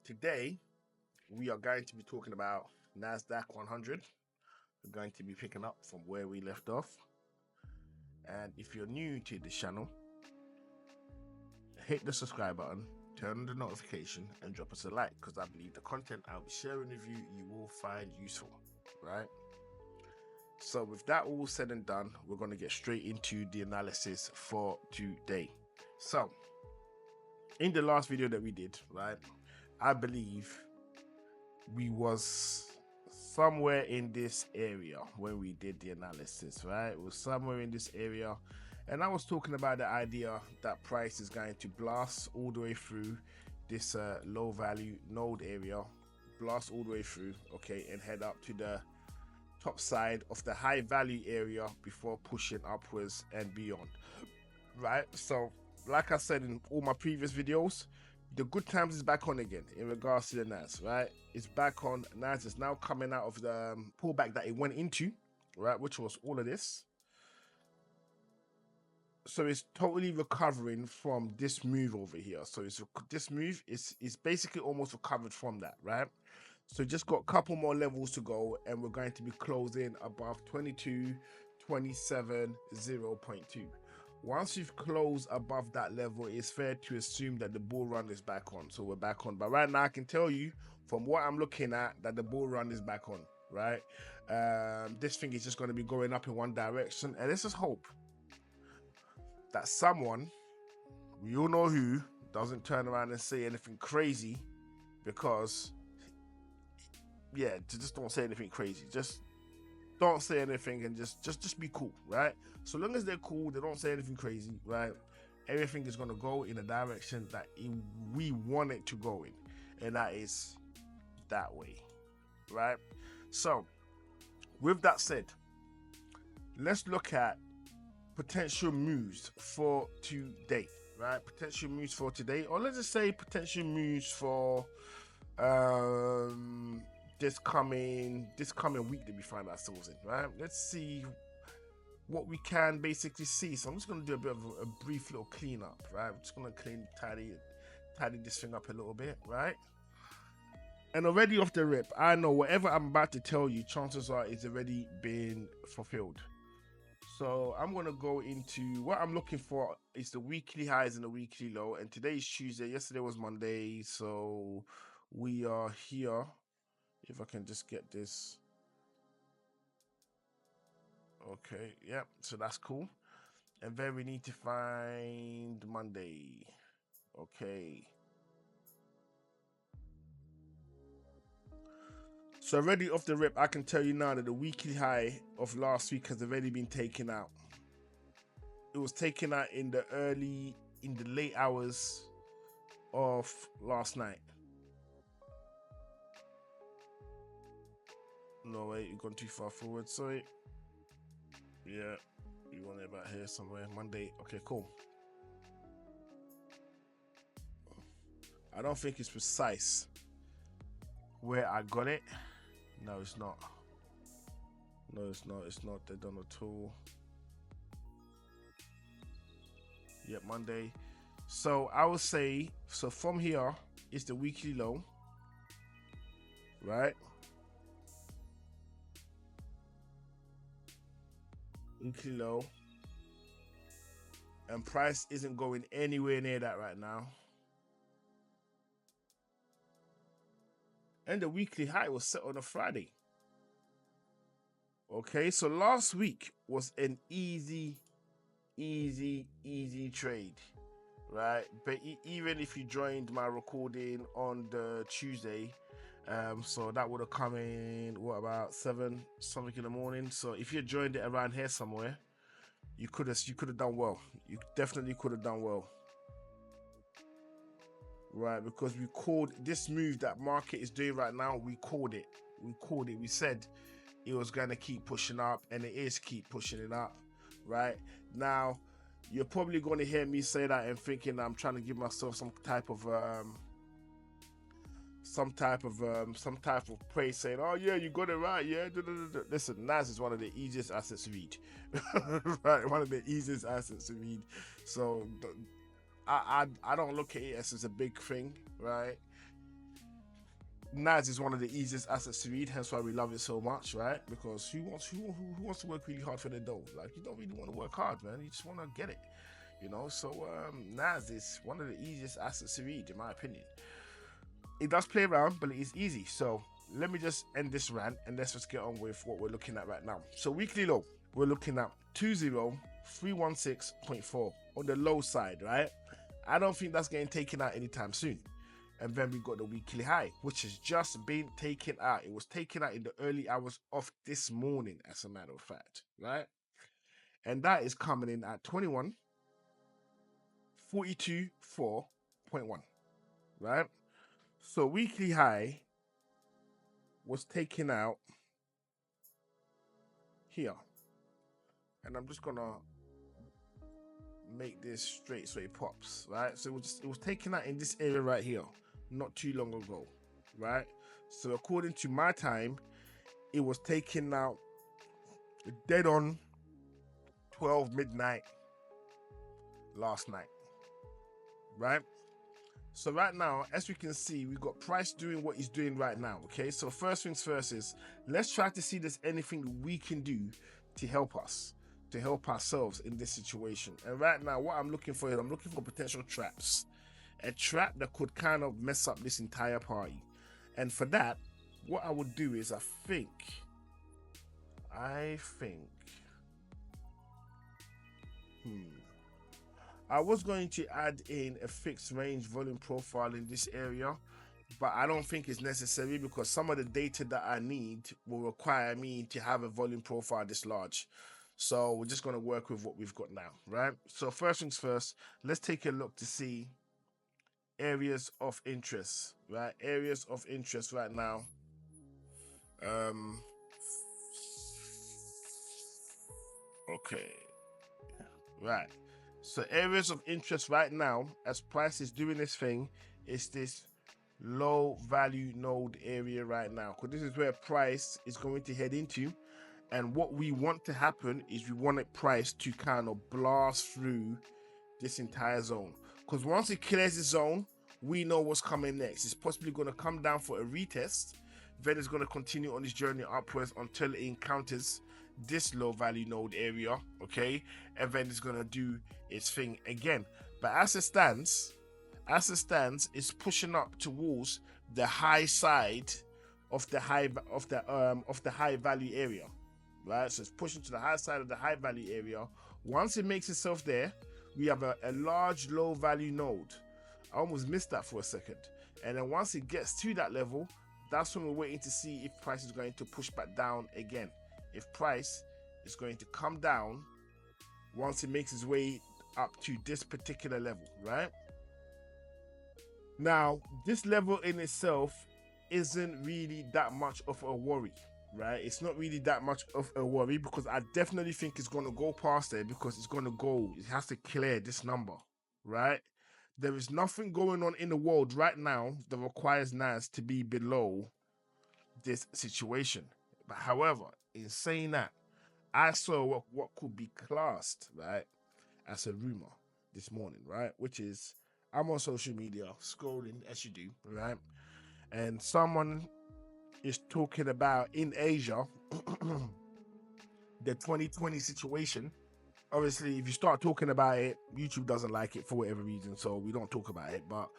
Today, we are going to be talking about NASDAQ 100. We're going to be picking up from where we left off. And if you're new to this channel, hit the subscribe button, turn on the notification, and drop us a like, because I believe the content I'll be sharing with you, you will find useful, right? So with that all said and done, we're going to get straight into the analysis for today. So, in the last video that we did, right, I believe we was somewhere in this area when we did the analysis, right? It was somewhere in this area, and I was talking about the idea that price is going to blast all the way through this low value node area, blast all the way through, okay, and head up to the top side of the high value area before pushing upwards and beyond, right? So like I said in all my previous videos, the good times is back on again in regards to the NAS, right? It's back on. NAS is now coming out of the pullback that it went into, right, which was all of this. So it's totally recovering from this move over here. So this move is basically almost recovered from that, right? So just got a couple more levels to go, and we're going to be closing above 22.27.0.2. Once you've closed above that level, it's fair to assume that the bull run is back on. So we're back on. But right now, I can tell you from what I'm looking at that the bull run is back on, right? This thing is just going to be going up in one direction. And let's just hope that someone, we all know who, doesn't turn around and say anything crazy, because, yeah, just don't say anything crazy. Just don't say anything and just be cool, right? So long as they're cool, they don't say anything crazy, right? Everything is going to go in a direction that we want it to go in, and that is that way, right? So with that said, let's look at potential moves for today, right? Potential moves for today, or let's just say potential moves for this coming week that we find ourselves in, right? Let's see what we can basically see. So I'm just going to do a bit of a brief little cleanup, right? I'm just going to tidy this thing up a little bit, right? And already off the rip, I know whatever I'm about to tell you, chances are it's already been fulfilled. So I'm going to go into what I'm looking for is the weekly highs and the weekly low. And today is Tuesday. Yesterday was Monday. So we are here. If I can just get this. Okay, yep, so that's cool. And then we need to find Monday. Okay. So already off the rip, I can tell you now that the weekly high of last week has already been taken out. It was taken out in the late hours of last night. No, wait, you've gone too far forward, sorry. Yeah, you want it about here somewhere. Monday. Okay, cool. I don't think it's precise where I got it. No, it's not. No, it's not. It's not. They're done at all. Yep, Monday. So I would say, so from here is the weekly low, right? Weekly low, and price isn't going anywhere near that right now. And the weekly high was set on a Friday. Okay, so last week was an easy trade, right? But even if you joined my recording on the Tuesday, so that would have come in what, about 7 something in the morning. So if you joined it around here somewhere, you could have done well. You definitely could have done well, right? Because we called this move that market is doing right now. We called it. We said it was going to keep pushing up, and it is keep pushing it up, right? Now you're probably going to hear me say that and thinking I'm trying to give myself some type of praise, saying, oh yeah, you got it right, yeah. Listen, NAS is one of the easiest assets to read. Right, one of the easiest assets to read. So I don't look at it as a big thing, right? NAS is one of the easiest assets to read, hence why we love it so much, right? Because who wants to work really hard for their dough? Like, you don't really want to work hard, man. You just want to get it, you know. So NAS is one of the easiest assets to read, in my opinion. It does play around, but it is easy. So let me just end this rant and let's just get on with what we're looking at right now. So weekly low, we're looking at 20316.4 on the low side, right? I don't think that's getting taken out anytime soon. And then we got the weekly high, which has just been taken out. It was taken out in the early hours of this morning, as a matter of fact, right? And that is coming in at 21,424.1, right? So weekly high was taken out here. And I'm just gonna make this straight so it pops, right? So it was taken out in this area right here not too long ago, right? So according to my time, it was taken out dead on 12 midnight last night, right? So right now, as we can see, we got price doing what he's doing right now. Okay, so first things first is let's try to see if there's anything we can do to help us, to help ourselves in this situation. And right now, what I'm looking for is I'm looking for potential traps. A trap that could kind of mess up this entire party. And for that, what I would do is I think I was going to add in a fixed range volume profile in this area, but I don't think it's necessary because some of the data that I need will require me to have a volume profile this large. So we're just going to work with what we've got now, right? So first things first, let's take a look to see areas of interest, right? Areas of interest right now. Okay, right. So areas of interest right now, as price is doing this thing, is this low value node area right now, because this is where price is going to head into. And what we want to happen is we want it price to kind of blast through this entire zone, because once it clears the zone, we know what's coming next. It's possibly going to come down for a retest, then it's going to continue on this journey upwards until it encounters this low value node area, okay, and then it's going to do its thing again. But as it stands, it's pushing up towards the high side of the high value area, right? So it's pushing to the high side of the high value area. Once it makes itself there, we have a large low value node. I almost missed that for a second. And then once it gets to that level, that's when we're waiting to see if price is going to push back down again. If price is going to come down once it makes its way up to this particular level, right? Now, this level in itself isn't really that much of a worry, right? It's not really that much of a worry because I definitely think it's going to go past there, because it's going to go, it has to clear this number, right? There is nothing going on in the world right now that requires NAS to be below this situation. But however, in saying that, I saw what could be classed, right, as a rumor this morning, right? Which is, I'm on social media scrolling as you do, right? And someone is talking about in Asia the 2020 situation. Obviously, if you start talking about it, YouTube doesn't like it for whatever reason, so we don't talk about it. But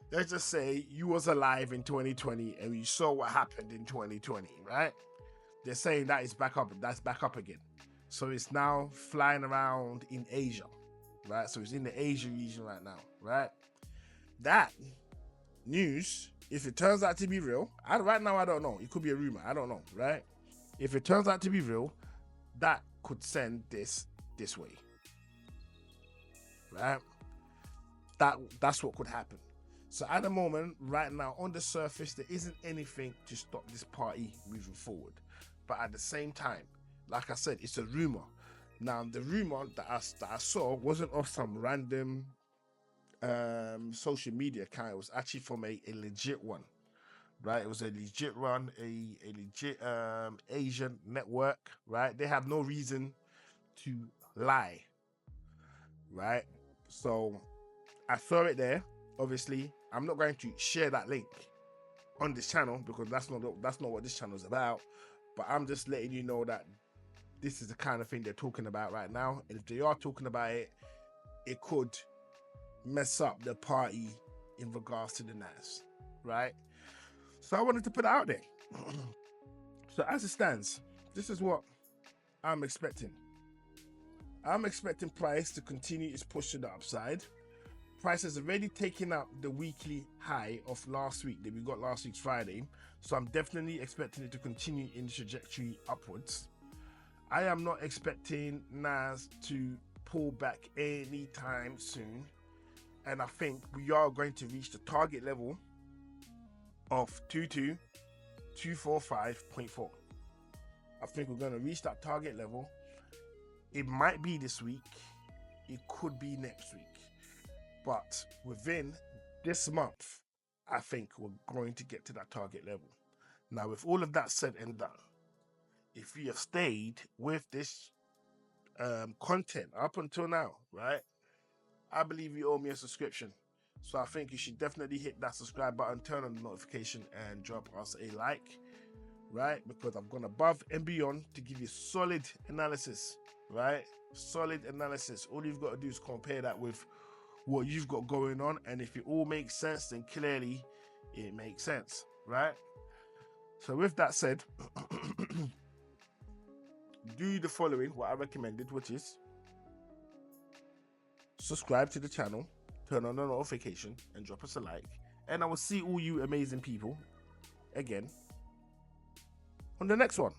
let's just say you was alive in 2020 and you saw what happened in 2020, right? They're saying that is back up. That's back up again. So it's now flying around in Asia, right? So it's in the Asia region right now, right? That news, if it turns out to be real, right now I don't know. It could be a rumor. I don't know, right? If it turns out to be real, that could send this way, right? That's what could happen. So at the moment, right now, on the surface, there isn't anything to stop this party moving forward. But at the same time, like I said, it's a rumor. Now, the rumor that I saw wasn't of some random social media account. It was actually from a legit one, right? It was a legit one, a legit Asian network, right? They have no reason to lie, right? So I saw it there. Obviously, I'm not going to share that link, on this channel, because that's not what this channel is about. But I'm just letting you know that this is the kind of thing they're talking about right now, and if they are talking about it, it could mess up the party in regards to the NAS, right? So I wanted to put it out there. So as it stands, this is what I'm expecting. I'm expecting price to continue its push to the upside. Price has already taken out the weekly high of last week that we got last week's Friday. So I'm definitely expecting it to continue in the trajectory upwards. I am not expecting NAS to pull back anytime soon. And I think we are going to reach the target level of 22245.4. I think we're going to reach that target level. It might be this week. It could be next week. But within this month, I think we're going to get to that target level. Now, with all of that said and done, if you have stayed with this content up until now, right, I believe you owe me a subscription. So I think you should definitely hit that subscribe button, turn on the notification, and drop us a like, right? Because I've gone above and beyond to give you solid analysis, right? Solid analysis. All you've got to do is compare that with what you've got going on, and if it all makes sense, then clearly it makes sense, right? So with that said, do the following, what I recommended, which is subscribe to the channel, turn on the notification, and drop us a like. And I will see all you amazing people again on the next one.